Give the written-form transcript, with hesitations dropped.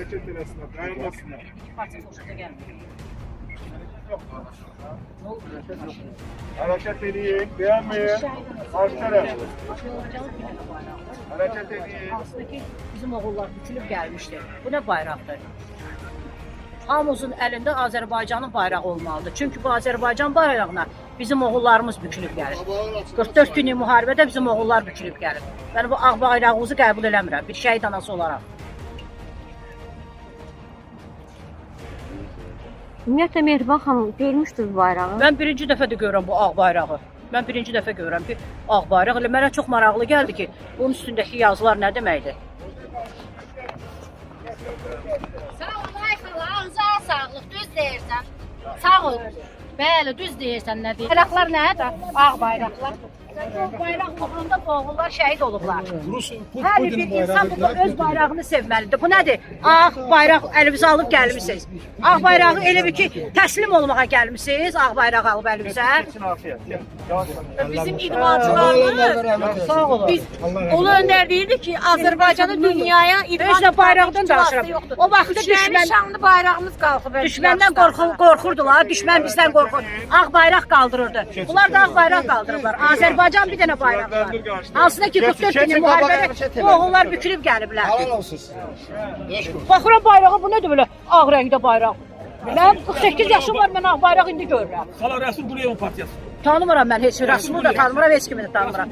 Hareket eləsinlər, dayanmasınlar. Partiya xoşunuza gəlmir. Hareket edin, beğenmeyin. Karşı taraf. Hareket edin. Hansıdır ki, bizim oğullar bükülüb gəlmişdi. Bu nə bayraqdır? Hamımızın əlində Azərbaycanın bayrağı olmalıdır. Çünki bu Azərbaycan bayrağına bizim oğullarımız bükülüb gəlir. 44 günlük müharibədə bizim oğullar bükülüb gəlir. Mən bu ağ bayrağımızı qəbul eləmirəm, bir şəhid anası olaraq. Ümumiyyətlə Mehriban xanım görmüşdünüz bayrağı? Mən birinci dəfə də görürəm bu ağ bayrağı. Mən birinci dəfə görürəm ki, ağ bayraq. Elə mənə çox maraqlı gəldi ki, bunun üstündəki yazılar nə deməkdir? Sağ ol, ay xala, ağzına sağlıq, düz deyirsən. Sağ ol. Bəli, düz deyirsən, nə deyir? Bayraqlar nədir? Ağ bayraqlar. Bu bayraq uğrunda bu oğullar şəhid olublar. Hər bir insan burada öz bayrağını sevməlidir. Bu nədir? Ağ bayraq əlimizə alıb gəlmişsiniz. Ağ bayrağı elə bir ki, təslim olmağa gəlmişsiniz. Ağ bayraq alıb əlimizə. Bizim idmançılarımız Sağ olun. biz ulu öndər deyirdi ki, Azərbaycanı dünyaya idman Özlə bayraqdan danışıram. O vaxtda düşmən şanlı bayrağımız qalxıb. düşməndən qorxurdular. Düşmən bizdən qorxur. Ağ bayraq qaldırırdı. Bunlar da ağ bayraq qaldırırlar. Azərbaycan bir dənə bayraq var. Hansıda ki 44 günlük müharibədə bu oğullar bükülüb gəliblər. Halal olsun sizə. Baxıram bayrağı, bu nədir belə ağ rəngdə bayraq? Mənim 48 yaşım var, mən ağ bayraq indi görürəm. Xala Rəsul Quliyev partiyası. Tanımıram mən heç bir Rəsulu da tanımıram, heç kimi də tanımıram.